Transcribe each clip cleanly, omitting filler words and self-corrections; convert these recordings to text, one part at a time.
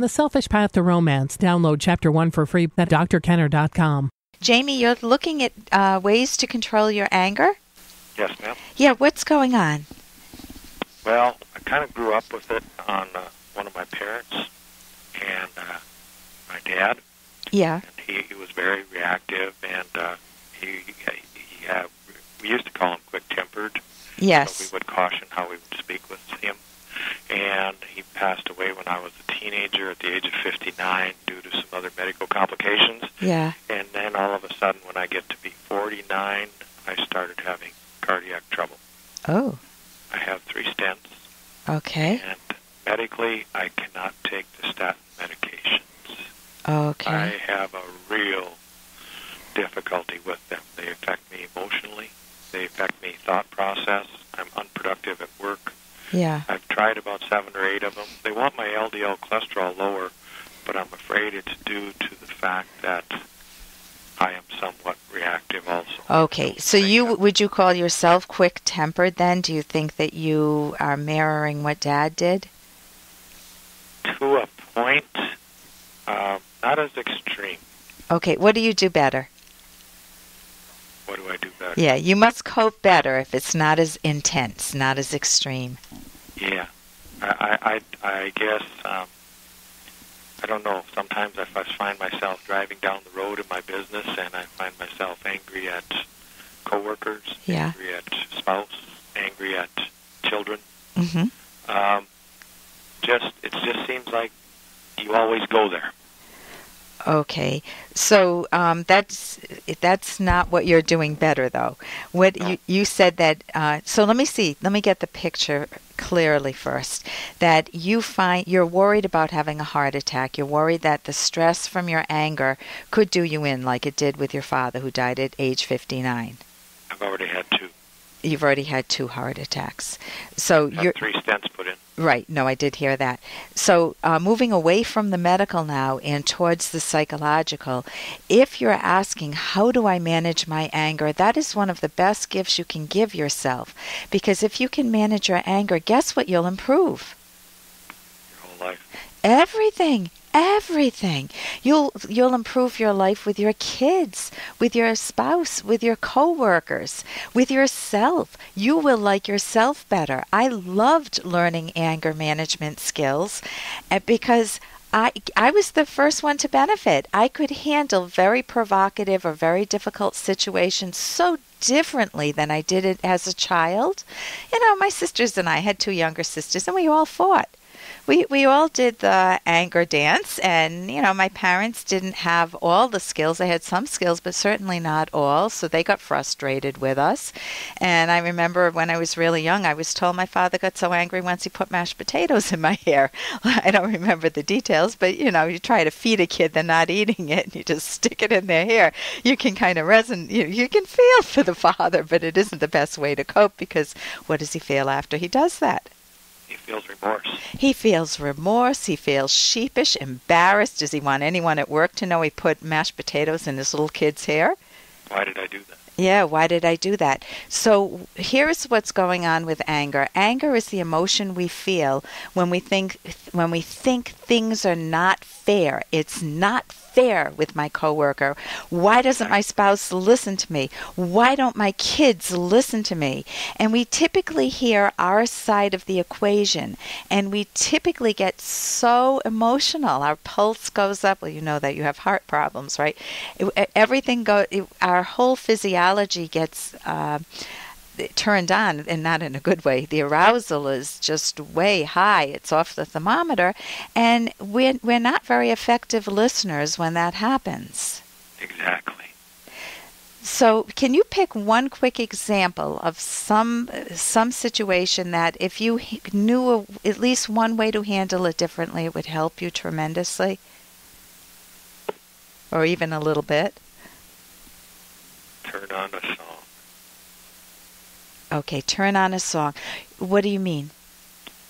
The Selfish Path to Romance. Download Chapter 1 for free at drkenner.com. Jamie, you're looking at ways to control your anger? Yes, ma'am. Yeah, what's going on? Well, I kind of grew up with it on one of my parents and my dad. Yeah. And he was very reactive, and we used to call him quick-tempered. Yes. So we would caution how we would speak with him. And he passed away when I was a teenager at the age of 59 due to some other medical complications. Yeah. And then all of a sudden, when I get to be 49, I started having cardiac trouble. Oh. I have 3 stents. Okay. And medically, I cannot take the statin medications. Okay. I have a real difficulty with them. They affect me emotionally. They affect me thought process. I'm unproductive at work. Yeah. I've tried about 7 or 8 of them. They want my LDL cholesterol lower, but I'm afraid it's due to the fact that I am somewhat reactive also. Okay, so would you call yourself quick-tempered then? Do you think that you are mirroring what Dad did? To a point, not as extreme. Okay, what do you do better? What do I do better? Yeah, you must cope better if it's not as intense, not as extreme. Yeah, I guess, I don't know, sometimes I find myself driving down the road in my business and I find myself angry at coworkers, yeah. angry at spouse, angry at children. Mm-hmm. It just seems like you always go there. Okay, so that's not what you're doing better, though. What No. you said that. So let me get the picture clearly first. That you're worried about having a heart attack. You're worried that the stress from your anger could do you in, like it did with your father, who died at age 59. I've already had 2. You've already had 2 heart attacks. So I've 3 stents put in. Right. No, I did hear that. So moving away from the medical now and towards the psychological, if you're asking, how do I manage my anger, that is one of the best gifts you can give yourself. Because if you can manage your anger, guess what you'll improve? Your whole life. Everything. You'll improve your life with your kids, with your spouse, with your coworkers, with yourself. You will like yourself better. I loved learning anger management skills because I was the first one to benefit. I could handle very provocative or very difficult situations so differently than I did it as a child. You know, my sisters and I had 2 younger sisters, and we all fought. We all did the anger dance, and, you know, my parents didn't have all the skills. They had some skills, but certainly not all, so they got frustrated with us. And I remember when I was really young, I was told my father got so angry once he put mashed potatoes in my hair. I don't remember the details, but, you know, you try to feed a kid, they're not eating it, and you just stick it in their hair. You can kind of you can feel for the father, but it isn't the best way to cope, because what does he feel after he does that? He feels remorse. He feels remorse. He feels sheepish, embarrassed. Does he want anyone at work to know he put mashed potatoes in his little kid's hair? Why did I do that? Yeah, why did I do that? So here's what's going on with anger. Anger is the emotion we feel when we think things are not fair. It's not fair with my coworker. Why doesn't my spouse listen to me? Why don't my kids listen to me? And we typically hear our side of the equation, and we typically get so emotional. Our pulse goes up. Well, you know that you have heart problems, right? Our whole physiology gets turned on, and not in a good way. The arousal is just way high. It's off the thermometer, and we're not very effective listeners when that happens. Exactly. So can you pick one quick example of some situation that if you knew at least one way to handle it differently, it would help you tremendously? Or even a little bit? Turn on a song. Okay, turn on a song. What do you mean?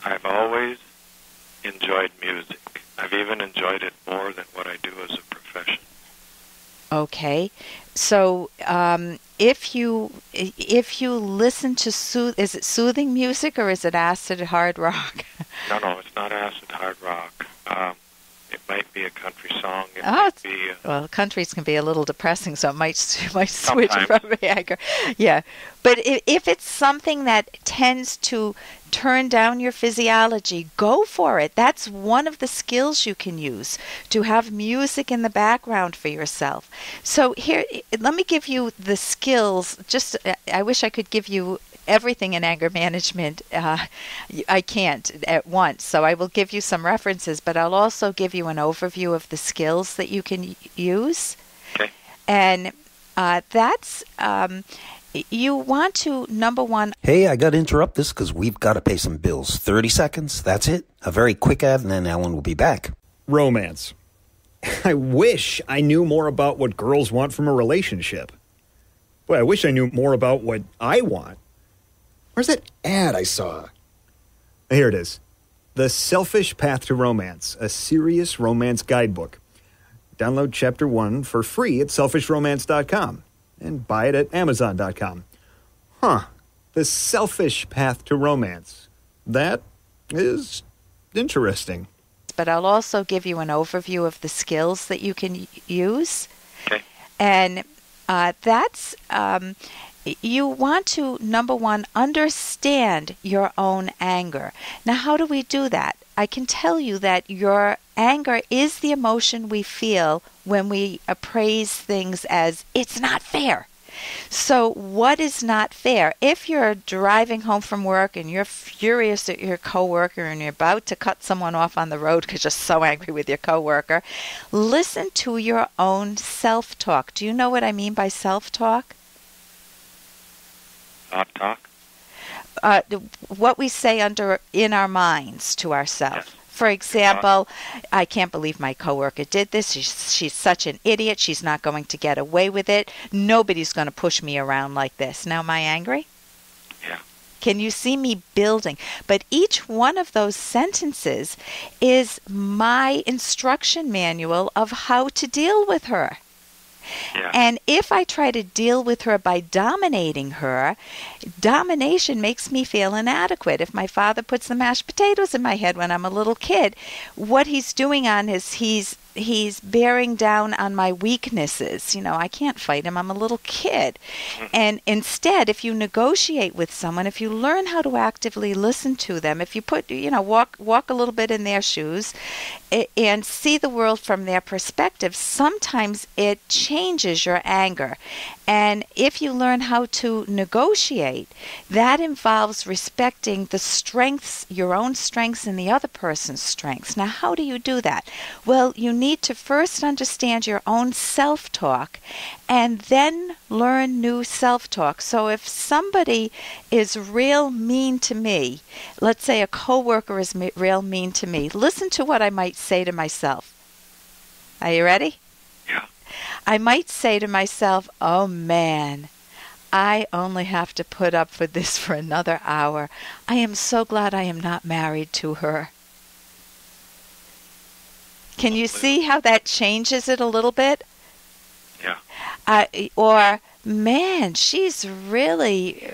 I've always enjoyed music. I've even enjoyed it more than what I do as a profession. Okay, so if you listen to is it soothing music or is it acid hard rock? No, it's not acid hard rock. It might be, well, countries can be a little depressing, so it might switch Sometimes. from anger. Yeah, but if it's something that tends to turn down your physiology, go for it. That's one of the skills you can use, to have music in the background for yourself. So here, let me give you the skills. I wish I could give you everything in anger management. I can't at once, so I will give you some references, but I'll also give you an overview of the skills that you can use. Okay. And that's you want to, number one. Hey, I got to interrupt this because we've got to pay some bills. 30 seconds, that's it. A very quick ad, and then Ellen will be back. Romance. I wish I knew more about what girls want from a relationship. Boy, I wish I knew more about what I want. Where's that ad I saw? Here it is. The Selfish Path to Romance, a serious romance guidebook. Download Chapter 1 for free at selfishromance.com and buy it at amazon.com. The Selfish Path to Romance. That is interesting. But I'll also give you an overview of the skills that you can use. Okay. And that's you want to, number one, understand your own anger. Now, how do we do that? I can tell you that your anger is the emotion we feel when we appraise things as, it's not fair. So what is not fair? If you're driving home from work and you're furious at your coworker and you're about to cut someone off on the road because you're so angry with your coworker, listen to your own self-talk. Do you know what I mean by self-talk? Talk. What we say in our minds to ourselves. Yes. For example, I can't believe my coworker did this. She's such an idiot. She's not going to get away with it. Nobody's going to push me around like this. Now, am I angry? Yeah. Can you see me building? But each one of those sentences is my instruction manual of how to deal with her. Yeah. And if I try to deal with her by dominating her, domination makes me feel inadequate. If my father puts the mashed potatoes in my head when I'm a little kid, what he's doing is he's bearing down on my weaknesses. I can't fight him. I'm a little kid. And instead, if you negotiate with someone, if you learn how to actively listen to them, if you walk a little bit in their shoes and see the world from their perspective, sometimes it changes your anger. And if you learn how to negotiate, that involves respecting the strengths, your own strengths and the other person's strengths. Now, how do you do that? Well, you need to first understand your own self-talk and then learn new self-talk. So if somebody is real mean to me, let's say a coworker is real mean to me, listen to what I might say to myself. Are you ready? Yeah. I might say to myself, oh man, I only have to put up with this for another hour. I am so glad I am not married to her. Can you see how that changes it a little bit? Yeah. Or, man, she really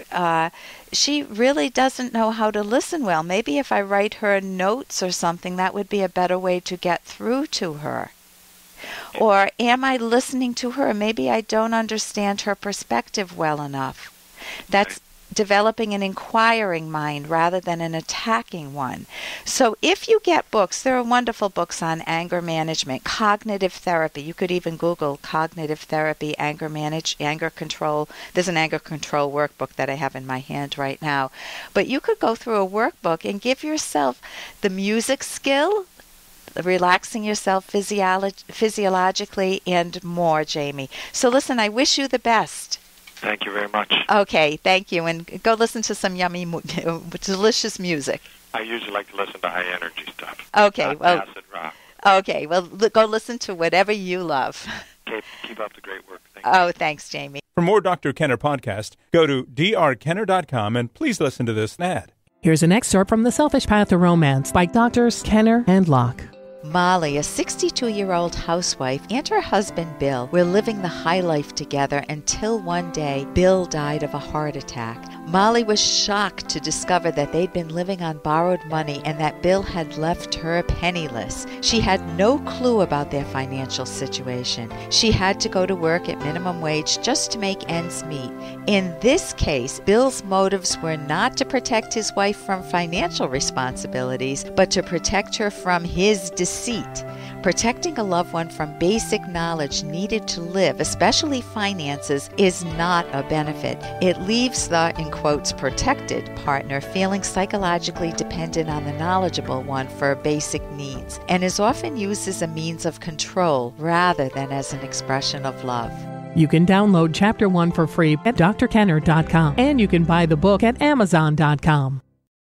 doesn't know how to listen well. Maybe if I write her notes or something, that would be a better way to get through to her. Or am I listening to her? Maybe I don't understand her perspective well enough. That's developing an inquiring mind rather than an attacking one. So if you get books, there are wonderful books on anger management, cognitive therapy. You could even Google cognitive therapy, anger control. There's an anger control workbook that I have in my hand right now. But you could go through a workbook and give yourself the music skill, relaxing yourself physiologically, and more, Jamie. So listen, I wish you the best. Thank you very much. Okay, thank you. And go listen to some yummy, delicious music. I usually like to listen to high energy stuff. Okay, not acid rock. Okay, well, go listen to whatever you love. Keep up the great work. Thank you. Oh, thanks, Jamie. For more Dr. Kenner podcast, go to drkenner.com and please listen to this ad. Here's an excerpt from The Selfish Path to Romance by Drs. Kenner and Locke. Molly, a 62-year-old housewife, and her husband, Bill, were living the high life together until one day, Bill died of a heart attack. Molly was shocked to discover that they'd been living on borrowed money and that Bill had left her penniless. She had no clue about their financial situation. She had to go to work at minimum wage just to make ends meet. In this case, Bill's motives were not to protect his wife from financial responsibilities, but to protect her from his deceit. Protecting a loved one from basic knowledge needed to live, especially finances, is not a benefit. It leaves the, in quotes, protected partner feeling psychologically dependent on the knowledgeable one for basic needs, and is often used as a means of control rather than as an expression of love. You can download Chapter 1 for free at drkenner.com, and you can buy the book at amazon.com.